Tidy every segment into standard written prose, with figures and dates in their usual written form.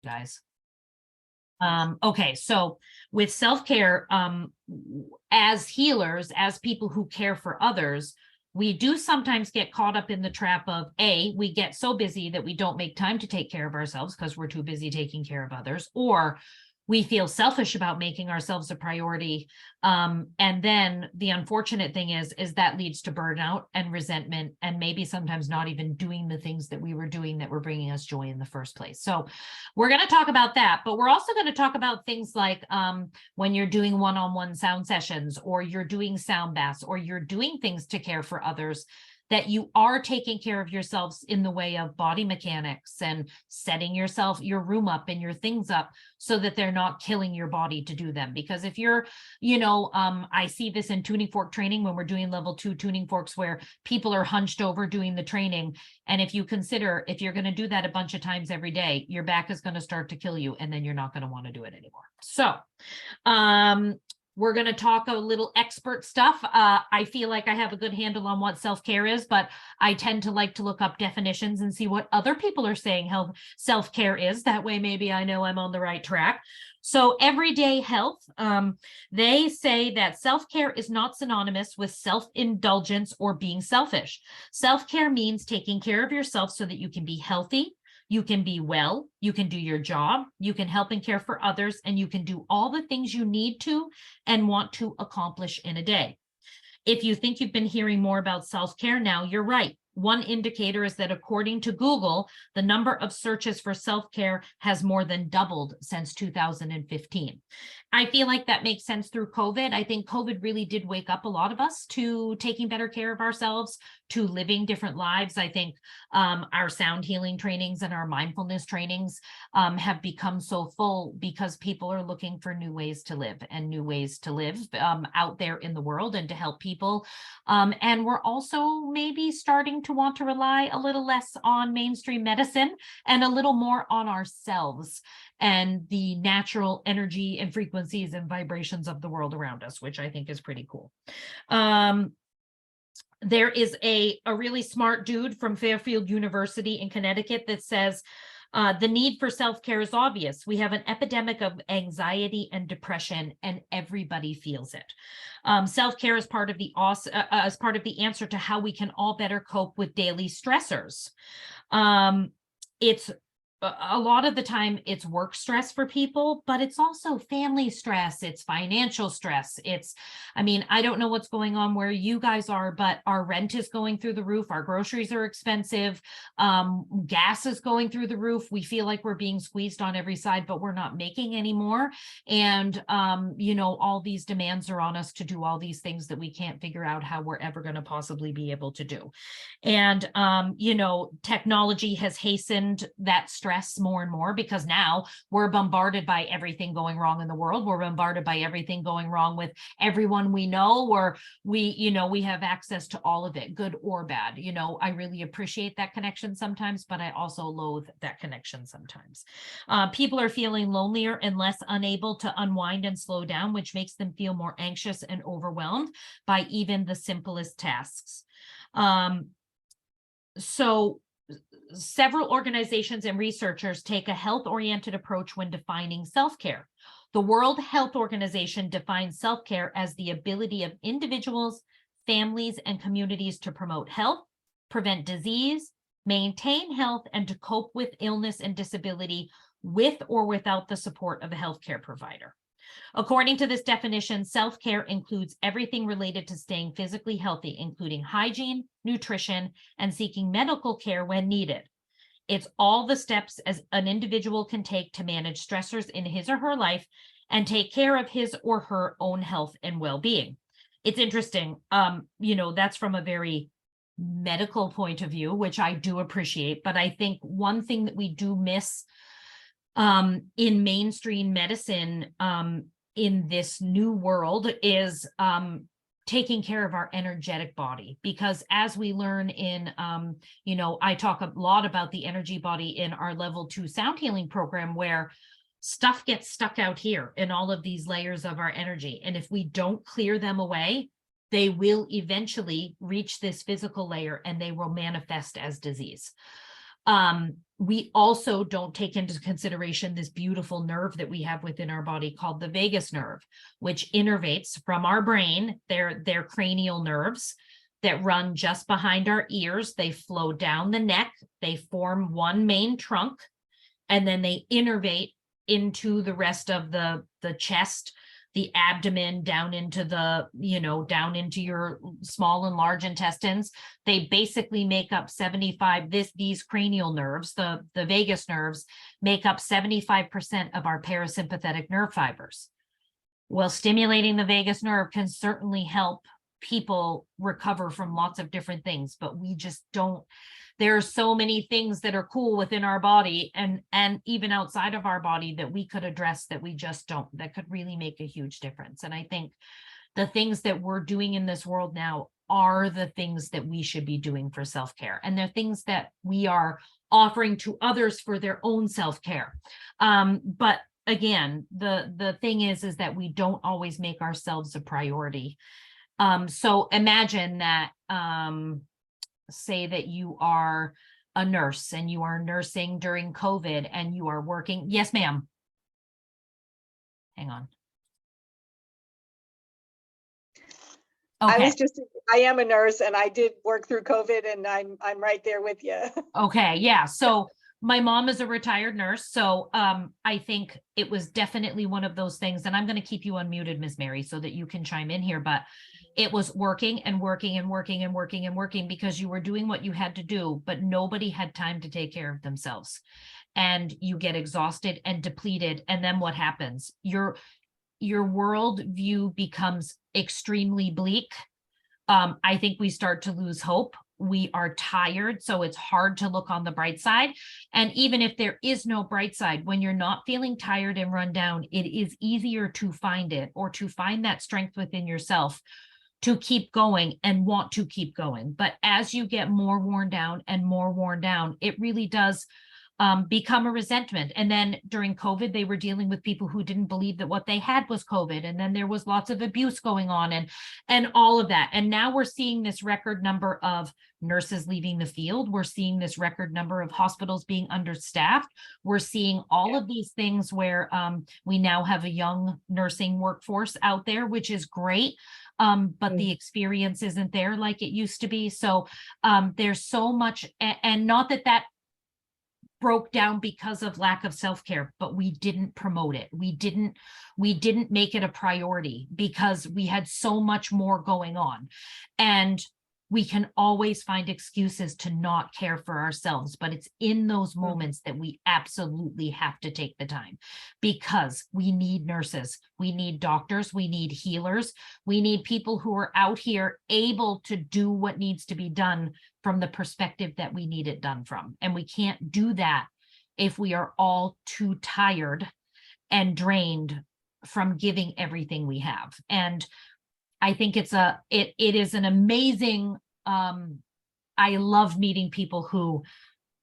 guys. Okay, so with self-care, as healers, as people who care for others, we do sometimes get caught up in the trap of we get so busy that we don't make time to take care of ourselves because we're too busy taking care of others, or we feel selfish about making ourselves a priority. And then the unfortunate thing is that leads to burnout and resentment, and maybe sometimes not even doing the things that we were doing that were bringing us joy in the first place. So we're going to talk about that, but we're also going to talk about things like when you're doing one-on-one sound sessions, or you're doing sound baths, or you're doing things to care for others, that you are taking care of yourselves in the way of body mechanics and setting your room up and your things up so that they're not killing your body to do them. Because if you're, I see this in tuning fork training when we're doing level 2 tuning forks, where people are hunched over doing the training. And if you consider, if you're going to do that a bunch of times every day, your back is going to start to kill you, and then you're not going to want to do it anymore. So, we're going to talk a little expert stuff. I feel like I have a good handle on what self-care is, but I tend to like to look up definitions and see what other people are saying self-care is. That way, maybe I know I'm on the right track. So Everyday Health, they say that self-care is not synonymous with self-indulgence or being selfish. Self-care means taking care of yourself so that you can be healthy, you can be well, you can do your job, you can help and care for others, and you can do all the things you need to and want to accomplish in a day. If you think you've been hearing more about self-care now, you're right. One indicator is that according to Google, the number of searches for self-care has more than doubled since 2015. I feel like that makes sense through COVID. I think COVID really did wake up a lot of us to taking better care of ourselves, to living different lives. I think our sound healing trainings and our mindfulness trainings have become so full because people are looking for new ways to live and new ways to live out there in the world and to help people. And we're also maybe starting to want to rely a little less on mainstream medicine and a little more on ourselves and the natural energy and frequencies and vibrations of the world around us, which I think is pretty cool. There is a really smart dude from Fairfield University in Connecticut that says, the need for self-care is obvious. We have an epidemic of anxiety and depression, and everybody feels it. Self-care is part of the answer to how we can all better cope with daily stressors. It's a lot of the time it's work stress for people, but it's also family stress. It's financial stress. I don't know what's going on where you guys are, but our rent is going through the roof. Our groceries are expensive. Gas is going through the roof. We feel like we're being squeezed on every side, but we're not making any more. And, all these demands are on us to do all these things that we can't figure out how we're ever going to possibly be able to do. And, technology has hastened that stress more and more, because now we're bombarded by everything going wrong in the world. We're bombarded by everything going wrong with everyone we know, or we have access to all of it, good or bad. I really appreciate that connection sometimes, but I also loathe that connection sometimes. People are feeling lonelier and less unable to unwind and slow down, which makes them feel more anxious and overwhelmed by even the simplest tasks. So several organizations and researchers take a health-oriented approach when defining self-care. The World Health Organization defines self-care as the ability of individuals, families, and communities to promote health, prevent disease, maintain health, and to cope with illness and disability with or without the support of a healthcare provider. According to this definition, self-care includes everything related to staying physically healthy, including hygiene, nutrition, and seeking medical care when needed. It's all the steps as an individual can take to manage stressors in his or her life and take care of his or her own health and well-being. It's interesting, that's from a very medical point of view, which I do appreciate, but I think one thing that we do miss in mainstream medicine in this new world is taking care of our energetic body, because as we learn in, I talk a lot about the energy body in our level 2 sound healing program, where stuff gets stuck out here in all of these layers of our energy. And if we don't clear them away, they will eventually reach this physical layer and they will manifest as disease. We also don't take into consideration this beautiful nerve that we have within our body called the vagus nerve, which innervates from our brain. They're cranial nerves that run just behind our ears. They flow down the neck. They form one main trunk, and then they innervate into the rest of the chest, the abdomen, down into the, down into your small and large intestines. They basically make up 75, these cranial nerves, the vagus nerves, make up 75% of our parasympathetic nerve fibers. Well, stimulating the vagus nerve can certainly help people recover from lots of different things, but we just don't. There are so many things that are cool within our body and even outside of our body that we could address that we just don't, that could really make a huge difference. And I think the things that we're doing in this world now are the things that we should be doing for self-care. And they're things that we are offering to others for their own self-care. But again, the thing is that we don't always make ourselves a priority. So imagine that, say that you are a nurse and you are nursing during COVID and you are working. Yes, ma'am. Hang on. Okay. I am a nurse and I did work through COVID and I'm right there with you. Okay. Yeah. So my mom is a retired nurse. So I think it was definitely one of those things, and I'm going to keep you unmuted, Ms. Mary, so that you can chime in here, but it was working and working and working and working and working because you were doing what you had to do, but nobody had time to take care of themselves. And you get exhausted and depleted. And then what happens? Your world view becomes extremely bleak. I think we start to lose hope. We are tired, so it's hard to look on the bright side. And even if there is no bright side, when you're not feeling tired and run down, it is easier to find it, or to find that strength within yourself to keep going and want to keep going. But as you get more worn down and more worn down, it really does become a resentment. And then during COVID, they were dealing with people who didn't believe that what they had was COVID. And then there was lots of abuse going on and all of that. And now we're seeing this record number of nurses leaving the field. We're seeing this record number of hospitals being understaffed. We're seeing all of these things where we now have a young nursing workforce out there, which is great. But the experience isn't there like it used to be. So there's so much, and not that broke down because of lack of self-care, but we didn't promote it. We didn't make it a priority because we had so much more going on. And we can always find excuses to not care for ourselves, but it's in those moments that we absolutely have to take the time, because we need nurses, we need doctors, we need healers, we need people who are out here able to do what needs to be done from the perspective that we need it done from. And we can't do that if we are all too tired and drained from giving everything we have. And I think it is an amazing, I love meeting people who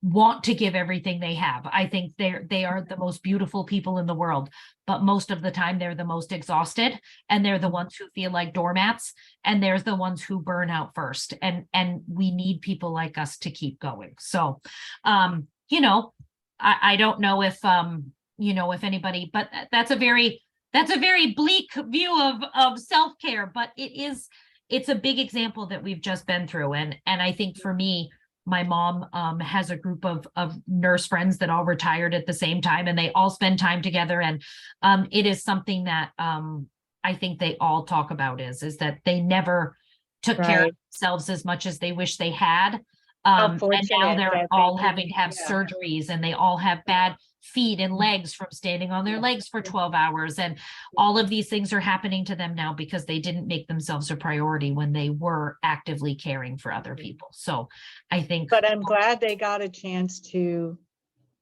want to give everything they have. I think they are the most beautiful people in the world, but most of the time they're the most exhausted, and they're the ones who feel like doormats, and there's the ones who burn out first. And we need people like us to keep going. So, I don't know if, if anybody, but that's a very bleak view of self-care, but it's a big example that we've just been through. And I think for me, my mom has a group of nurse friends that all retired at the same time, and they all spend time together. And it is something that I think they all talk about is that they never took care of themselves as much as they wish they had. And now they're all having to have surgeries, and they all have bad feet and legs from standing on their legs for 12 hours. And all of these things are happening to them now because they didn't make themselves a priority when they were actively caring for other people. So I think. But I'm glad they got a chance to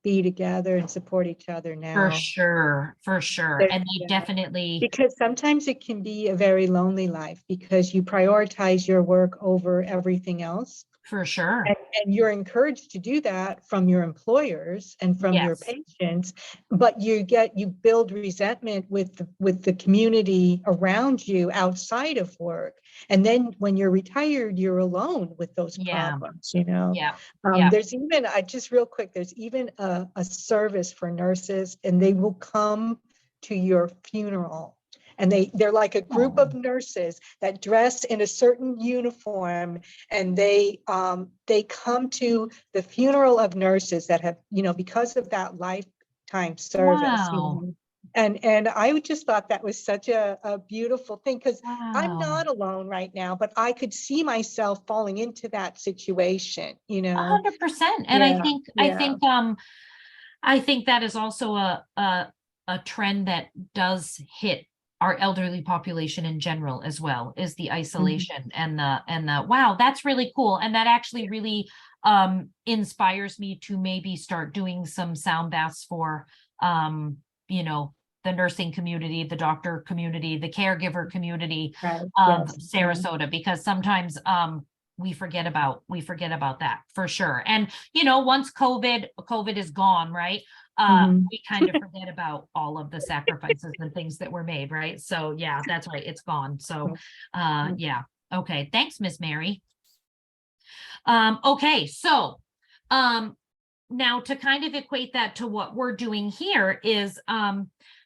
be together and support each other now. For sure. And they definitely. Because sometimes it can be a very lonely life because you prioritize your work over everything else. For sure. And you're encouraged to do that from your employers and from your Yes. patients, but you build resentment with the community around you outside of work. And then when you're retired, you're alone with those Yeah. problems, you know? Yeah. Yeah. There's even, just real quick, there's even a service for nurses, and they will come to your funeral. And they're like a group Oh, of nurses that dress in a certain uniform, and they come to the funeral of nurses that have, you know, because of that lifetime service, you wow. know. And I just thought that was such a beautiful thing, because I'm Wow. not alone right now, but I could see myself falling into that situation, you know. 100%. And Yeah, yeah. I think that is also a trend that does hit our elderly population in general as well, is the Mhm. isolation and the wow, that's really cool. And that actually really inspires me to maybe start doing some sound baths for you know, the nursing community, the doctor community, the caregiver community Right, of yes. Sarasota, because sometimes we forget about that for sure. And you know, once COVID is gone, right? Mhm. We kind of forget about all of the sacrifices and things that were made, right? So yeah, that's right, it's gone. So Mhm. yeah. Okay, thanks, Miss Mary. Okay, so um now to kind of equate that to what we're doing here is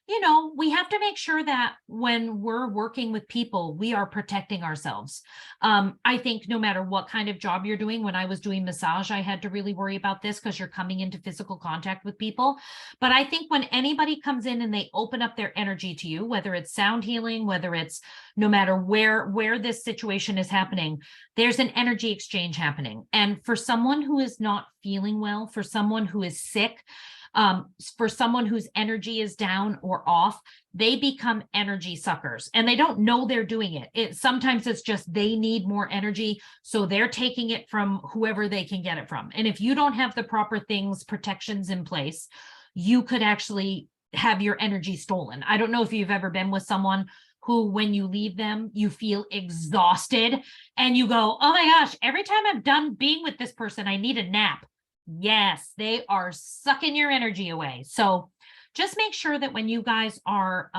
you know, we have to make sure that when we're working with people, we are protecting ourselves. I think no matter what kind of job you're doing, when I was doing massage, I had to really worry about this because you're coming into physical contact with people. But I think when anybody comes in and they open up their energy to you, whether it's sound healing, whether it's no matter where this situation is happening, there's an energy exchange happening. And for someone who is not feeling well, for someone who is sick, for someone whose energy is down or off, they become energy suckers and they don't know they're doing it. Sometimes it's just they need more energy. So they're taking it from whoever they can get it from. And if you don't have the proper things, protections in place, you could actually have your energy stolen. I don't know if you've ever been with someone who, when you leave them, you feel exhausted and you go, oh my gosh, every time I'm done being with this person, I need a nap. Yes, they are sucking your energy away. So just make sure that when you guys are,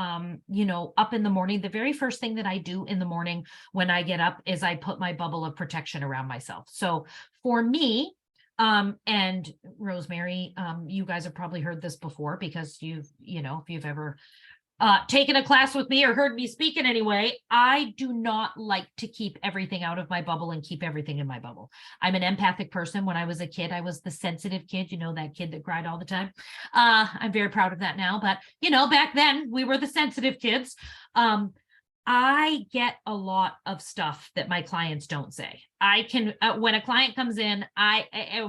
you know, up in the morning, the very first thing that I do in the morning when I get up is I put my bubble of protection around myself. So for me, and Rosemary, you guys have probably heard this before because you know, if you've ever taken a class with me or heard me speak in any way, I do not like to keep everything out of my bubble and keep everything in my bubble. I'm an empathic person. When I was a kid, I was the sensitive kid, you know, that kid that cried all the time. I'm very proud of that now, but you know, back then we were the sensitive kids. I get a lot of stuff that my clients don't say. I can, when a client comes in,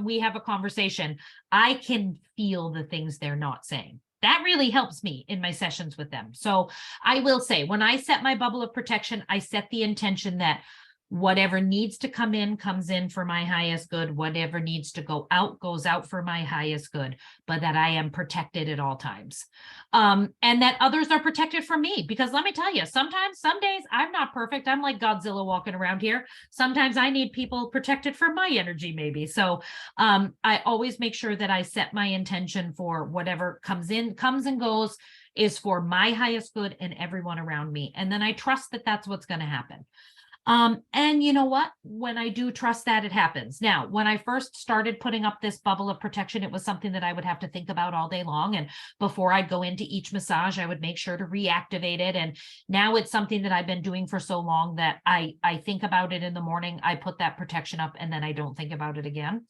we have a conversation, I can feel the things they're not saying. That really helps me in my sessions with them. So I will say, when I set my bubble of protection, I set the intention that whatever needs to come in comes in for my highest good. Whatever needs to go out goes out for my highest good, but that I am protected at all times. And that others are protected from me, because let me tell you, sometimes, some days I'm not perfect. I'm like Godzilla walking around here. Sometimes I need people protected from my energy, maybe. So I always make sure that I set my intention for whatever comes in, comes and goes, is for my highest good and everyone around me. And then I trust that that's what's going to happen. And you know what? When I do trust that, it happens. Now, when I first started putting up this bubble of protection, it was something that I would have to think about all day long. And before I'd go into each massage, I would make sure to reactivate it. And now it's something that I've been doing for so long that I think about it in the morning. I put that protection up and then I don't think about it again.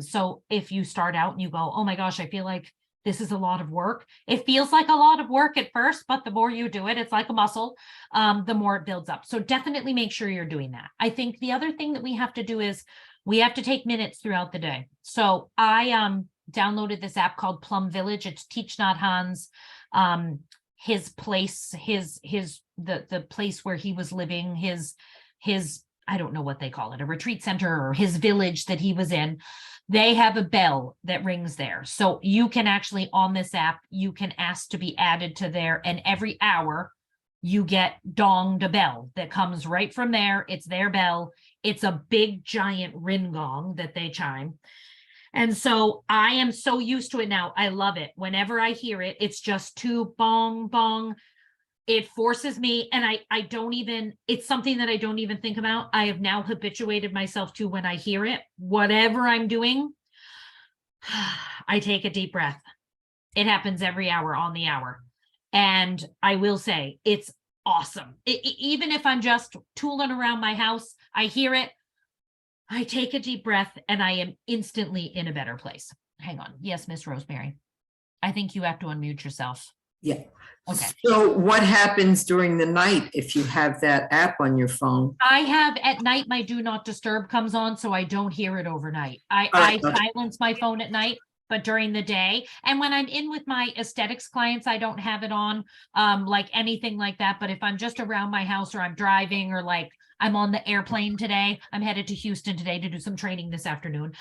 So if you start out and you go, oh my gosh, I feel like this is a lot of work. It feels like a lot of work at first, but the more you do it, it's like a muscle, the more it builds up. So definitely make sure you're doing that. I think the other thing that we have to do is we have to take minutes throughout the day. So I downloaded this app called Plum Village. It's Thich Nhat Hanh's his place, the place where he was living, his I don't know what they call it, a retreat center or his village that he was in. They have a bell that rings there. So you can actually, on this app, you can ask to be added to there, and every hour you get donged a bell that comes right from there. It's their bell. It's a big giant ring gong that they chime. And so I am so used to it now. I love it. Whenever I hear it, it's just two bong, bong. It forces me, and I don't even, it's something that I don't even think about. I have now habituated myself to, when I hear it, whatever I'm doing, I take a deep breath. It happens every hour on the hour. And I will say it's awesome. Even if I'm just tooling around my house, I hear it, I take a deep breath, and I am instantly in a better place. Hang on. Yes, Miss Rosemary. I think you have to unmute yourself. Yeah. Okay. So what happens during the night if you have that app on your phone? I have at night, my do not disturb comes on, so I don't hear it overnight. I right, okay. silence my phone at night, but during the day. And when I'm in with my aesthetics clients, I don't have it on, like anything like that. But if I'm just around my house, or I'm driving, or like I'm on the airplane today, I'm headed to Houston today to do some training this afternoon,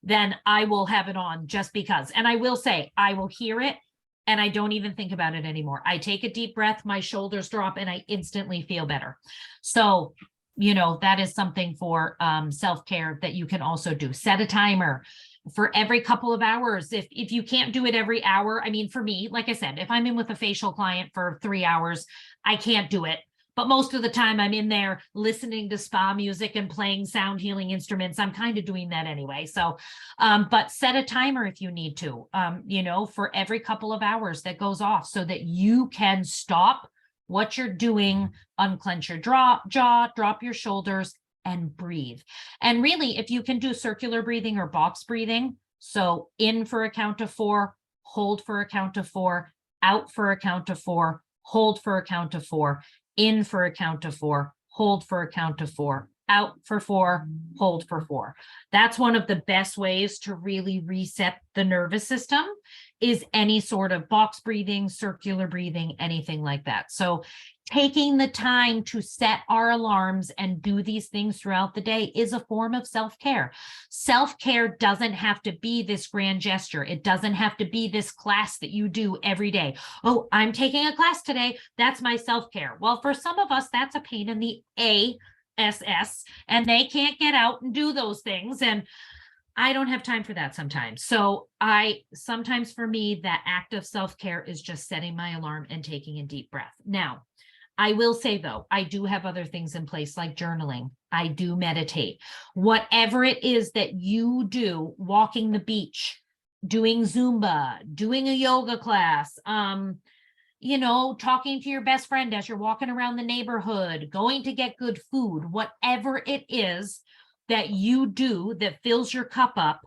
then I will have it on just because. And I will say, I will hear it, and I don't even think about it anymore. I take a deep breath, my shoulders drop, and I instantly feel better. So, you know, that is something for self-care that you can also do. Set a timer for every couple of hours. If you can't do it every hour, I mean, for me, like I said, if I'm in with a facial client for 3 hours, I can't do it. But most of the time I'm in there listening to spa music and playing sound healing instruments. I'm kind of doing that anyway. So, but set a timer if you need to, you know, for every couple of hours that goes off, so that you can stop what you're doing, unclench your jaw, drop your shoulders, and breathe. And really, if you can do circular breathing or box breathing, so in for a count of 4, hold for a count of 4, out for a count of 4, hold for a count of 4, in for a count of 4, hold for a count of 4, out for 4, hold for 4. That's one of the best ways to really reset the nervous system, is any sort of box breathing, circular breathing, anything like that. So taking the time to set our alarms and do these things throughout the day is a form of self-care. Self-care doesn't have to be this grand gesture. It doesn't have to be this class that you do every day. Oh, I'm taking a class today. That's my self-care. Well, for some of us, that's a pain in the ass, and they can't get out and do those things. And I don't have time for that sometimes. So sometimes for me, that act of self-care is just setting my alarm and taking a deep breath. Now, I will say though, I do have other things in place, like journaling. I do meditate. Whatever it is that you do, walking the beach, doing Zumba, doing a yoga class, you know, talking to your best friend as you're walking around the neighborhood, going to get good food, whatever it is that you do that fills your cup up,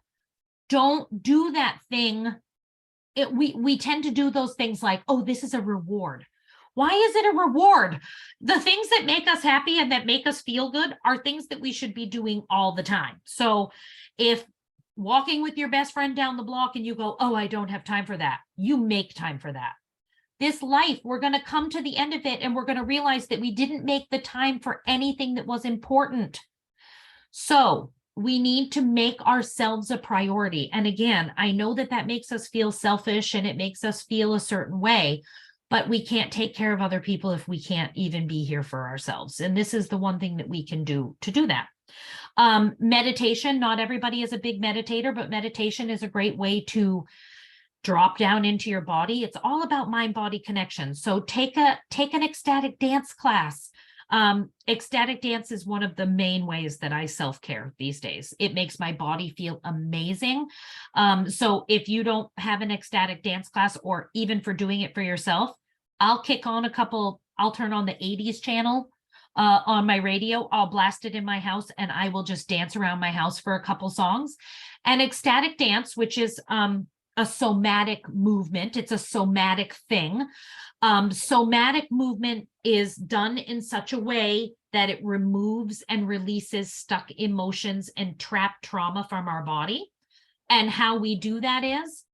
don't do that thing. We tend to do those things like, oh, this is a reward. Why is it a reward? The things that make us happy and that make us feel good are things that we should be doing all the time. So if walking with your best friend down the block and you go, oh, I don't have time for that, you make time for that. This life, we're going to come to the end of it, and we're going to realize that we didn't make the time for anything that was important. So we need to make ourselves a priority. And again, I know that that makes us feel selfish and it makes us feel a certain way, but we can't take care of other people if we can't even be here for ourselves. And this is the one thing that we can do to do that. Meditation, not everybody is a big meditator, but meditation is a great way to drop down into your body. It's all about mind-body connection. So take an ecstatic dance class. Ecstatic dance is one of the main ways that I self-care these days. It makes my body feel amazing. So if you don't have an ecstatic dance class, or even for doing it for yourself, I'll turn on the 80s channel on my radio. I'll blast it in my house, and I will just dance around my house for a couple songs. And ecstatic dance, which is a somatic movement, it's a somatic thing. Somatic movement is done in such a way that it removes and releases stuck emotions and trapped trauma from our body. And how we do that is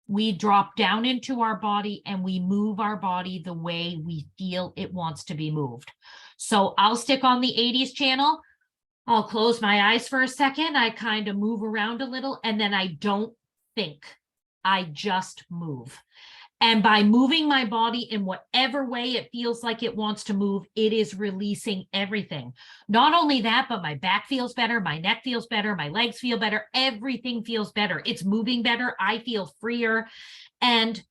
we drop down into our body and we move our body the way we feel it wants to be moved. So I'll stick on the 80s channel. I'll close my eyes for a second. I kind of move around a little, and then I don't think. I just move. And by moving my body in whatever way it feels like it wants to move, it is releasing everything. Not only that, but my back feels better, my neck feels better, my legs feel better, everything feels better. It's moving better. I feel freer. And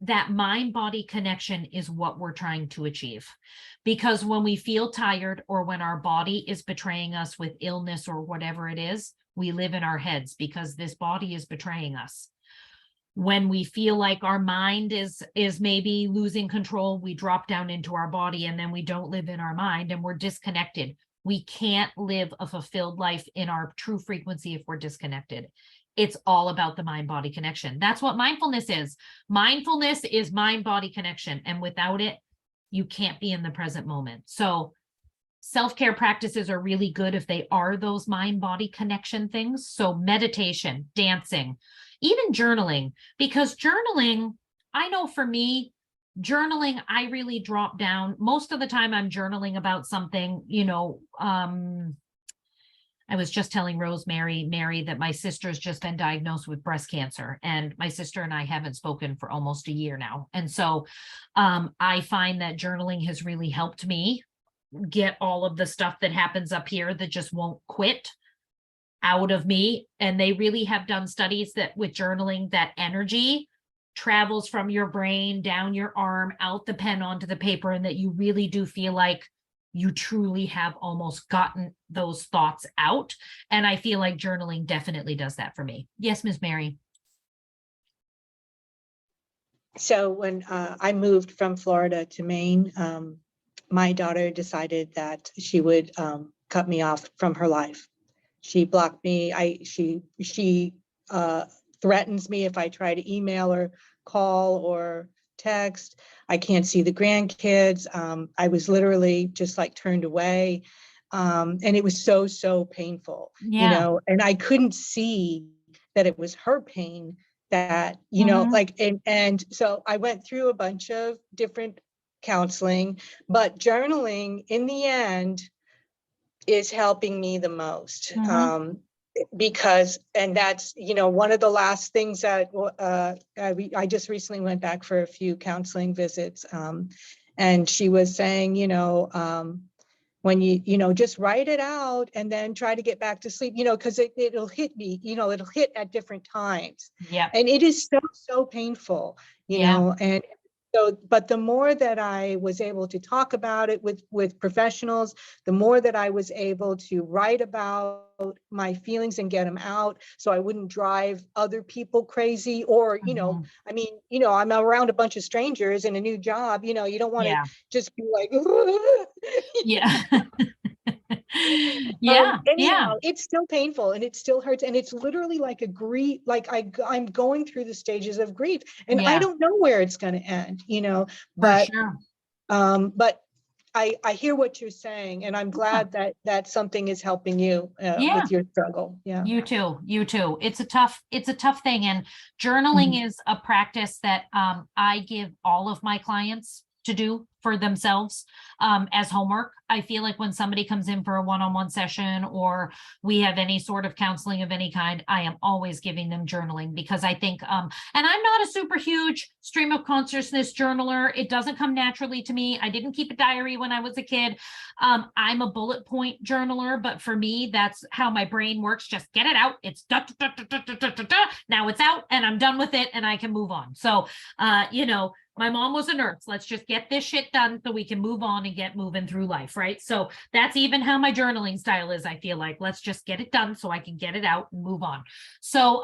that mind-body connection is what we're trying to achieve. Because when we feel tired or when our body is betraying us with illness or whatever it is, we live in our heads because this body is betraying us. When we feel like our mind is maybe losing control, we drop down into our body and then we don't live in our mind and we're disconnected. We can't live a fulfilled life in our true frequency if we're disconnected. It's all about the mind-body connection. That's what mindfulness is. Mindfulness is mind-body connection. And without it, you can't be in the present moment. So self-care practices are really good if they are those mind-body connection things. So meditation, dancing, even journaling, because journaling, I know for me, journaling, I really drop down. Most of the time I'm journaling about something, I was just telling Mary, that my sister's just been diagnosed with breast cancer, and my sister and I haven't spoken for almost a year now. And so I find that journaling has really helped me get all of the stuff that happens up here that just won't quit out of me. And they really have done studies that with journaling, that energy travels from your brain down your arm, out the pen onto the paper, and that you really do feel like you truly have almost gotten those thoughts out. And I feel like journaling definitely does that for me. Yes, Ms. Mary. So when I moved from Florida to Maine, my daughter decided that she would cut me off from her life. She blocked me. She threatens me if I try to email or call or text. I can't see the grandkids. I was literally just like turned away. And it was so painful, Yeah. and I couldn't see that it was her pain that, and so I went through a bunch of different counseling, but journaling in the end is helping me the most. Because, and that's, one of the last things that I just recently went back for a few counseling visits. And she was saying, when you just write it out and then try to get back to sleep, because it'll hit me, it'll hit at different times. Yeah. And it is so painful, and so, but the more that I was able to talk about it with professionals, the more that I was able to write about my feelings and get them out, so I wouldn't drive other people crazy. Or, I'm around a bunch of strangers in a new job, you don't want to just be like, yeah. Yeah. Anyhow, it's still painful and it still hurts. And it's literally like a grief, like I'm going through the stages of grief, and I don't know where it's going to end, but, sure. But I hear what you're saying, and I'm glad that something is helping you with your struggle. Yeah. You too. It's a tough thing. And journaling is a practice that I give all of my clients to do for themselves as homework. I feel like when somebody comes in for a one-on-one session or we have any sort of counseling of any kind, I am always giving them journaling, because I think, and I'm not a super huge stream of consciousness journaler. It doesn't come naturally to me. I didn't keep a diary when I was a kid. I'm a bullet point journaler, but for me, that's how my brain works. Just get it out. It's now it's out and I'm done with it and I can move on. So, my mom was a nurse. Let's just get this shit done so we can move on and get moving through life, right? So that's even how my journaling style is. I feel like, let's just get it done so I can get it out and move on. So,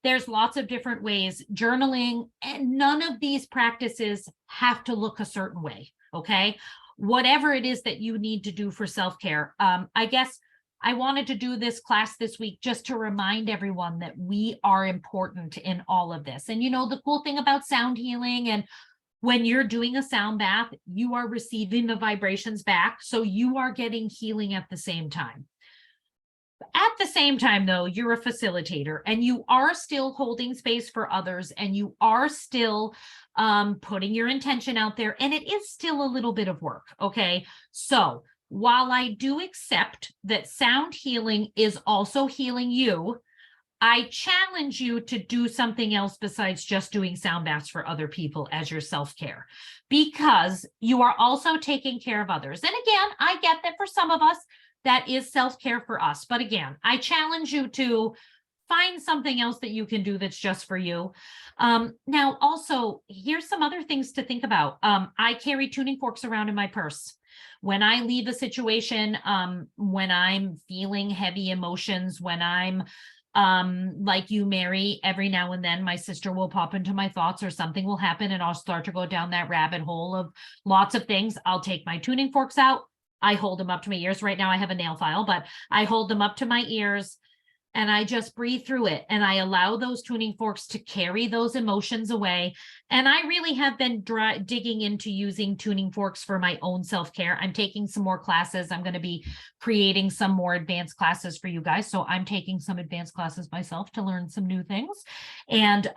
there's lots of different ways journaling, and none of these practices have to look a certain way. Okay. Whatever it is that you need to do for self-care. I guess I wanted to do this class this week just to remind everyone that we are important in all of this. And the cool thing about sound healing, and when you're doing a sound bath, you are receiving the vibrations back. So you are getting healing at the same time. At the same time, though, you're a facilitator and you are still holding space for others, and you are still putting your intention out there, and it is still a little bit of work. Okay. So while I do accept that sound healing is also healing you, I challenge you to do something else besides just doing sound baths for other people as your self-care, because you are also taking care of others. And again, I get that for some of us, that is self-care for us. But again, I challenge you to find something else that you can do that's just for you. Now, also, here's some other things to think about. I carry tuning forks around in my purse. When I leave a situation, when I'm feeling heavy emotions, when I'm like you, Mary, every now and then my sister will pop into my thoughts or something will happen and I'll start to go down that rabbit hole of lots of things. I'll take my tuning forks out. I hold them up to my ears. Right now I have a nail file, but I hold them up to my ears and I just breathe through it. And I allow those tuning forks to carry those emotions away. And I really have been digging into using tuning forks for my own self-care. I'm taking some more classes. I'm going to be creating some more advanced classes for you guys. So I'm taking some advanced classes myself to learn some new things. And,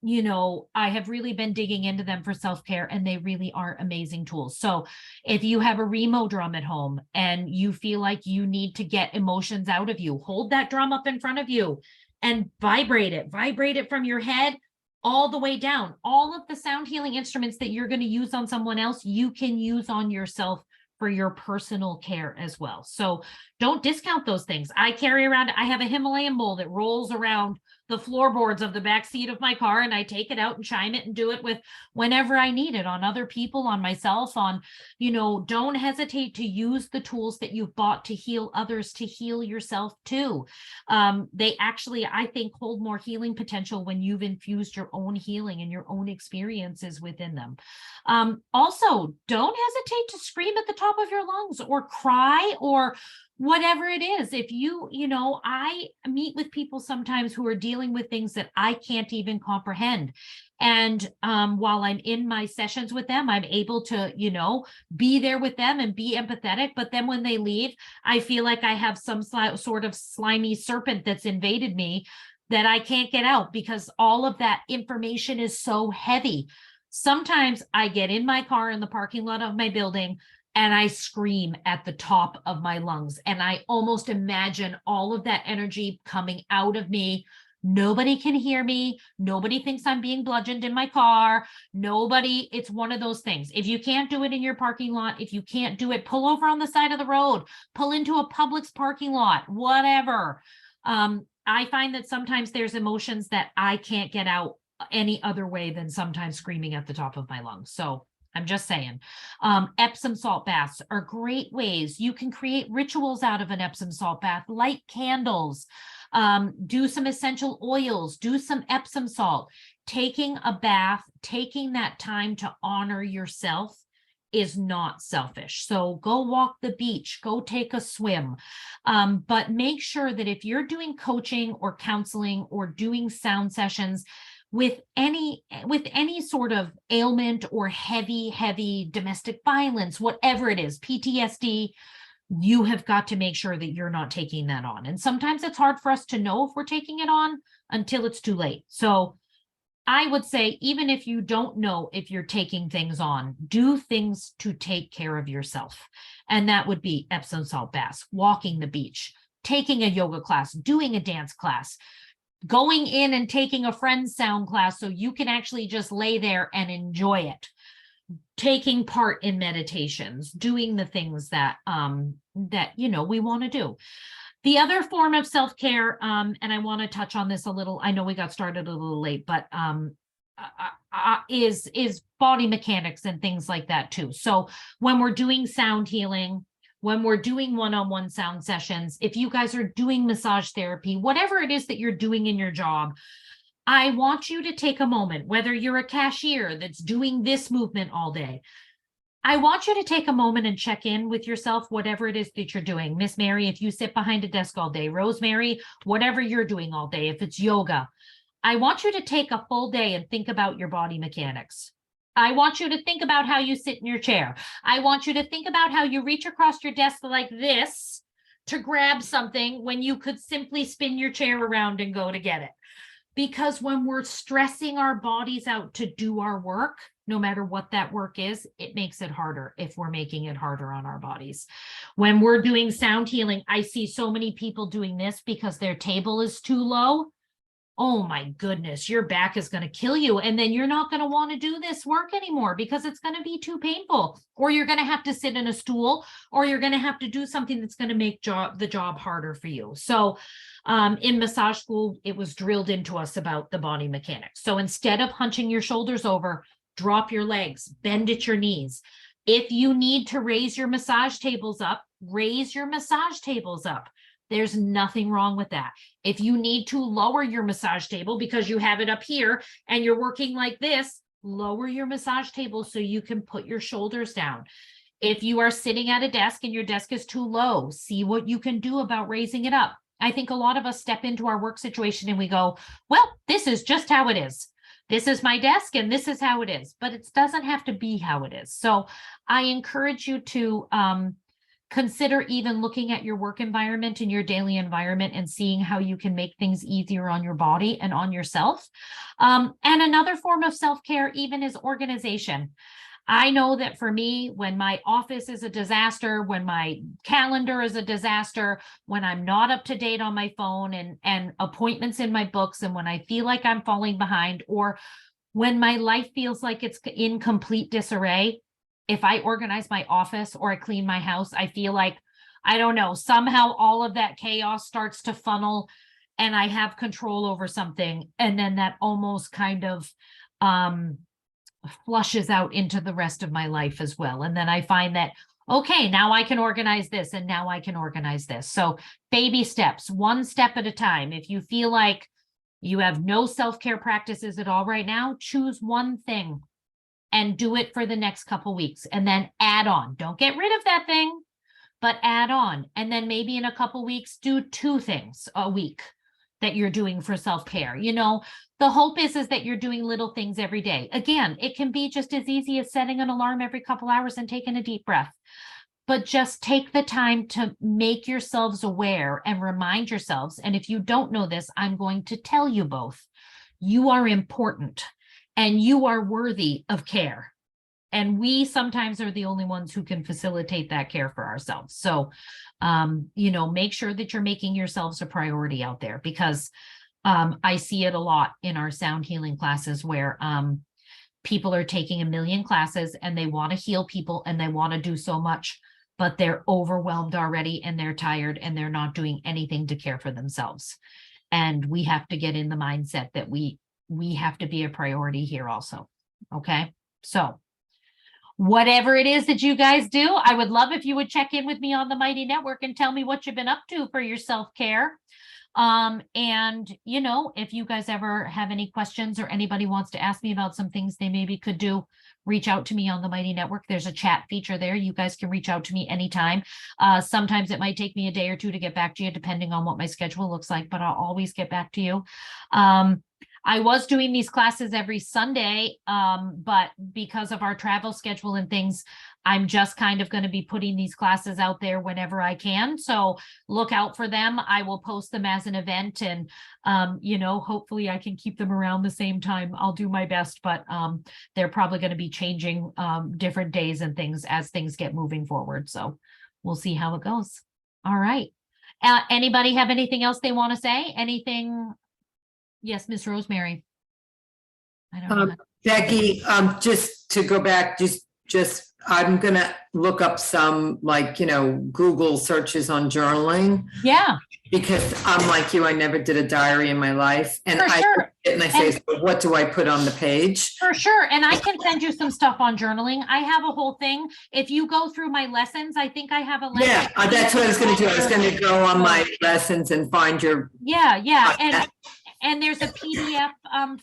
you know, I have really been digging into them for self-care, and they really are amazing tools. So if you have a Remo drum at home and you feel like you need to get emotions out of you, hold that drum up in front of you and vibrate it from your head all the way down. All of the sound healing instruments that you're going to use on someone else, you can use on yourself for your personal care as well. So don't discount those things. I carry around, I have a Himalayan bowl that rolls around the floorboards of the back seat of my car, and I take it out and chime it and do it with whenever I need it, on other people, on myself, on, you know, don't hesitate to use the tools that you've bought to heal others, to heal yourself too. They actually, I think, hold more healing potential when you've infused your own healing and your own experiences within them. Also, don't hesitate to scream at the top of your lungs or cry or whatever it is. If you know, I meet with people sometimes who are dealing with things that I can't even comprehend. And while I'm in my sessions with them, I'm able to, you know, be there with them and be empathetic. But then when they leave, I feel like I have some sort of slimy serpent that's invaded me that I can't get out because all of that information is so heavy. Sometimes I get in my car in the parking lot of my building and I scream at the top of my lungs. And I almost imagine all of that energy coming out of me. Nobody can hear me. Nobody thinks I'm being bludgeoned in my car. Nobody, it's one of those things. If you can't do it in your parking lot, if you can't do it, pull over on the side of the road, pull into a Publix parking lot, whatever. I find that sometimes there's emotions that I can't get out any other way than sometimes screaming at the top of my lungs. So I'm just saying, Epsom salt baths are great ways. You can create rituals out of an Epsom salt bath, light candles, do some essential oils, do some Epsom salt. Taking a bath, taking that time to honor yourself is not selfish. So go walk the beach, go take a swim. But make sure that if you're doing coaching or counseling or doing sound sessions, with any sort of ailment or heavy domestic violence, whatever it is, PTSD, you have got to make sure that you're not taking that on. And sometimes it's hard for us to know if we're taking it on until it's too late. So I would say, even if you don't know if you're taking things on, do things to take care of yourself. And that would be Epsom salt baths, walking the beach, taking a yoga class, doing a dance class, going in and taking a friend's sound class so you can actually just lay there and enjoy it, taking part in meditations, doing the things that you know we want to do. The other form of self-care, and I want to touch on this a little, I know we got started a little late, but is body mechanics and things like that too. So when we're doing sound healing, when we're doing one-on-one sound sessions, if you guys are doing massage therapy, whatever it is that you're doing in your job, I want you to take a moment, whether you're a cashier that's doing this movement all day, I want you to take a moment and check in with yourself, whatever it is that you're doing. Miss Mary, if you sit behind a desk all day, Rosemary, whatever you're doing all day, if it's yoga, I want you to take a full day and think about your body mechanics. I want you to think about how you sit in your chair. I want you to think about how you reach across your desk like this to grab something when you could simply spin your chair around and go to get it. Because when we're stressing our bodies out to do our work, no matter what that work is, it makes it harder if we're making it harder on our bodies. When we're doing sound healing, I see so many people doing this because their table is too low. Oh my goodness, your back is going to kill you. And then you're not going to want to do this work anymore because it's going to be too painful, or you're going to have to sit in a stool, or you're going to have to do something that's going to make the job harder for you. So in massage school, it was drilled into us about the body mechanics. So instead of hunching your shoulders over, drop your legs, bend at your knees. If you need to raise your massage tables up, raise your massage tables up. There's nothing wrong with that. If you need to lower your massage table because you have it up here and you're working like this, lower your massage table so you can put your shoulders down. If you are sitting at a desk and your desk is too low, see what you can do about raising it up. I think a lot of us step into our work situation and we go, well, this is just how it is. This is my desk and this is how it is, but it doesn't have to be how it is. So I encourage you to consider even looking at your work environment and your daily environment and seeing how you can make things easier on your body and on yourself. And another form of self-care even is organization. I know that for me, when my office is a disaster, when my calendar is a disaster, when I'm not up to date on my phone and appointments in my books, and when I feel like I'm falling behind, or when my life feels like it's in complete disarray, if I organize my office or I clean my house, I feel like, I don't know, somehow all of that chaos starts to funnel and I have control over something. And then that almost kind of flushes out into the rest of my life as well. And then I find that, okay, now I can organize this and now I can organize this. So baby steps, one step at a time. If you feel like you have no self-care practices at all right now, choose one thing and do it for the next couple weeks and then add on. Don't get rid of that thing, but add on. And then maybe in a couple weeks, do 2 things a week that you're doing for self-care. You know, the hope is that you're doing little things every day. Again, it can be just as easy as setting an alarm every couple hours and taking a deep breath. But just take the time to make yourselves aware and remind yourselves. And if you don't know this, I'm going to tell you both. You are important. And you are worthy of care. And we sometimes are the only ones who can facilitate that care for ourselves. So, you know, make sure that you're making yourselves a priority out there, because I see it a lot in our sound healing classes where people are taking 1 million classes and they want to heal people and they want to do so much, but they're overwhelmed already and they're tired and they're not doing anything to care for themselves. And we have to get in the mindset that we have to be a priority here also. Okay. So whatever it is that you guys do, I would love if you would check in with me on the Mighty Network and tell me what you've been up to for your self-care. And you know, if you guys ever have any questions or anybody wants to ask me about some things they maybe could do, reach out to me on the Mighty Network. There's a chat feature there. You guys can reach out to me anytime. Sometimes it might take me a day or 2 to get back to you, depending on what my schedule looks like, but I'll always get back to you. I was doing these classes every Sunday, but because of our travel schedule and things, I'm just kind of going to be putting these classes out there whenever I can. So look out for them. I will post them as an event and, you know, hopefully I can keep them around the same time. I'll do my best, but they're probably going to be changing different days and things as things get moving forward. So we'll see how it goes. All right. Anybody have anything else they want to say? Anything? Yes, Miss Rosemary. I don't know. Becky, just to go back, just I'm gonna look up some, like, you know, Google searches on journaling. Yeah. Because I'm like you, I never did a diary in my life. And For sure. I say, so what do I put on the page? For sure. And I can send you some stuff on journaling. I have a whole thing. If you go through my lessons, I think I have a lesson. Yeah, that's what I was gonna do. I was gonna go on my lessons and find your. Yeah. And there's a PDF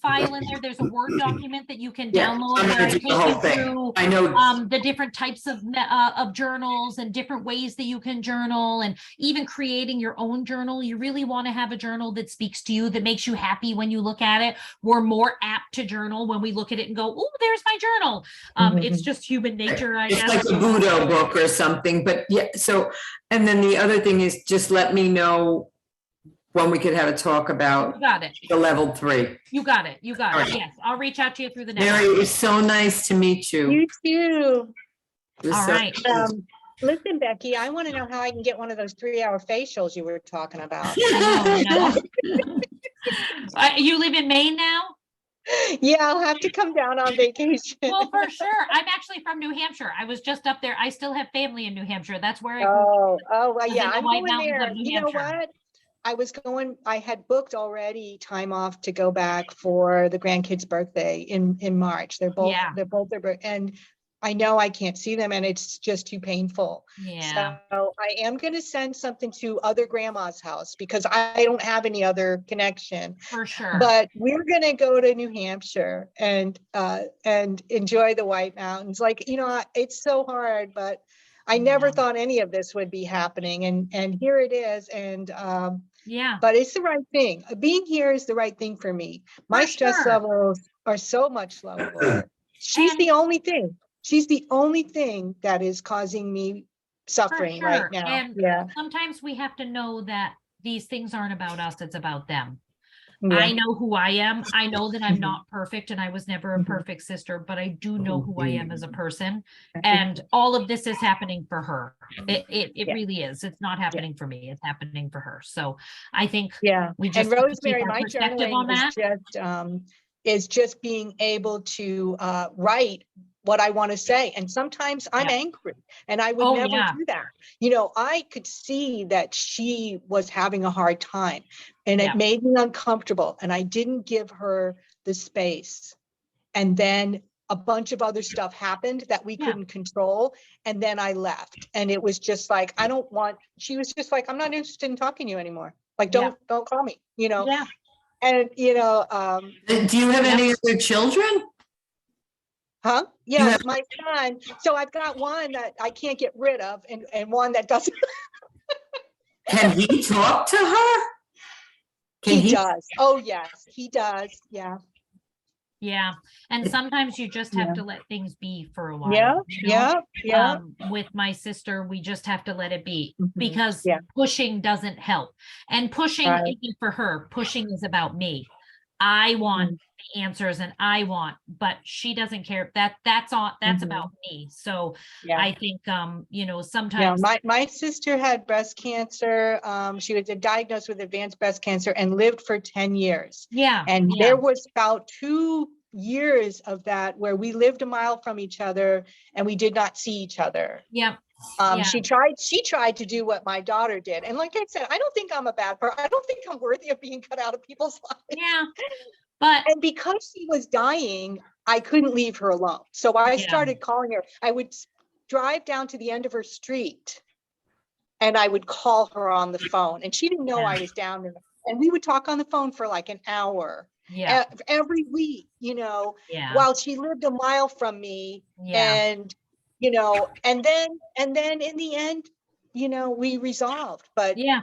file in there. There's a Word document that you can download. I'm where gonna I do take the whole you thing. through, I know. the different types of journals and different ways that you can journal, and even creating your own journal. You really want to have a journal that speaks to you, that makes you happy when you look at it. We're more apt to journal when we look at it and go, oh, there's my journal. It's just human nature, I guess. It's like a Buddha book or something, but yeah. So, and then the other thing is, just let me know when we could have a talk about You got it. the level 3. You got it. You got All it. right. Yes, I'll reach out to you through the next. Mary, it was so nice to meet you. You too. It was All so right. nice. Listen, Becky, I want to know how I can get one of those 3-hour facials you were talking about. No. You live in Maine now? Yeah, I'll have to come down on vacation. Well, for sure. I'm actually from New Hampshire. I was just up there. I still have family in New Hampshire. That's where I grew up. Well, was in yeah, the I'm White going Mountains there. of New You know Hampshire. what? I had booked already time off to go back for the grandkids' birthday in March. They're both their birth, and I know I can't see them, and it's just too painful. Yeah, So I am going to send something to other grandma's house because I don't have any other connection. for sure. But we're going to go to New Hampshire and enjoy the White Mountains. Like, it's so hard, but I never Yeah. thought any of this would be happening, and here it is. And Yeah, but it's the right thing. Being here is the right thing for me. My For stress sure. levels are so much lower. She's And- the only thing. She's the only thing that is causing me suffering sure. right now. And Yeah. sometimes we have to know that these things aren't about us, it's about them. Yeah. I know who I am. I know that I'm Mhm. not perfect and I was never a Mhm. perfect sister, but I do know who I am as a person. Mhm. And all of this is happening for her. It Yeah. really is. It's not happening for me. It's happening for her. So I think Yeah. we And just have to keep Rosemary, our my perspective on journaling that. is just being able to write what I want to say. And sometimes I'm Yeah. angry, and I would Oh, never yeah. do that. I could see that she was having a hard time, and Yeah. it made me uncomfortable, and I didn't give her the space. And then a bunch of other stuff happened that we Yeah. couldn't control. And then I left, and it was just like, she was just like, I'm not interested in talking to you anymore. Like, Yeah. don't call me, Yeah. and, Do you have Yeah. any other children? huh? You Yeah, have- my son. So I've got one that I can't get rid of, and one that doesn't. Can he talk to her? Can He does. Oh, yes, he does. Yeah. Yeah. And sometimes you just have Yeah. to let things be for a while. Yeah. you know? Yeah. With my sister, we just have to let it be Mhm. because Yeah. pushing doesn't help. And pushing Right. isn't for her. Pushing is about me. I want the answers and I want, but she doesn't care. That's Mhm. about me. So Yeah. I think, Yeah, sometimes, my sister had breast cancer. She was diagnosed with advanced breast cancer and lived for 10 years. yeah. And yeah, there was about 2 years of that where we lived a mile from each other and we did not see each other. yeah, Yeah. She tried to do what my daughter did. And like I said, I don't think I'm a bad person. I don't think I'm worthy of being cut out of people's lives. yeah. But And because she was dying, I couldn't leave her alone. So I Yeah. started calling her. I would drive down to the end of her street and I would call her on the phone, and she didn't know Yeah. I was down there. And we would talk on the phone for like an hour yeah, every week, yeah, while she lived a mile from me. yeah, And, and then in the end, we resolved, but yeah.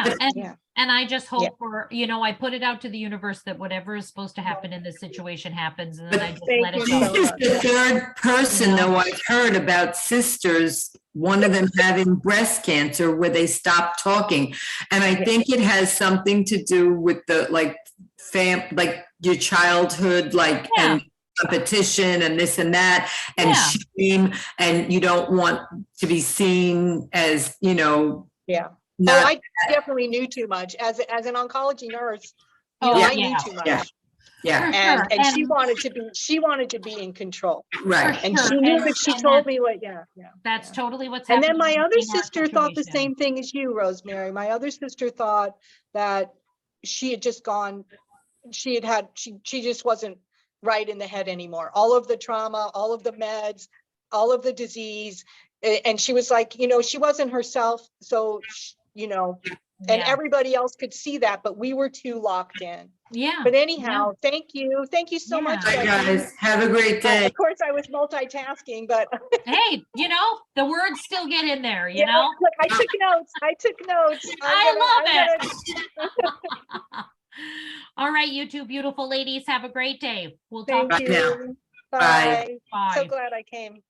But- yeah. And I just Yeah. hope I put it out to the universe that whatever is supposed to happen in this situation happens, and then I just let it Thank go. you This so is the third person, though, I've heard about sisters, one of them having breast cancer where they stopped talking. And I Yeah. think it has something to do with the, like your childhood, and competition and this and that, and Yeah. shame, and you don't want to be seen as, Yeah. not, I definitely knew too much as an oncology nurse. Oh, I yeah. knew too much. Yeah. yeah, For And sure. she wanted to be in control. right. And Sure. she knew And- that she and told that's- me That's yeah. totally what's And happening. then my other in our sister thought the situation. same thing as you, Rosemary. My other sister thought that she had just gone, she just wasn't right in the head anymore. All of the trauma, all of the meds, all of the disease. And she was like, she wasn't herself. So, and Yeah. everybody else could see that, but we were too locked in. Yeah. But anyhow, thank you. Thank you so much. Yeah. Bye, Becky. guys. Have a great day. Of course, I was multitasking, but Hey, the words still get in there, you yeah, know? look, I took notes. I love it. All right, you two beautiful ladies, have a great day. We'll talk. Thank Bye now. you. Bye. Bye. So Bye. glad I came.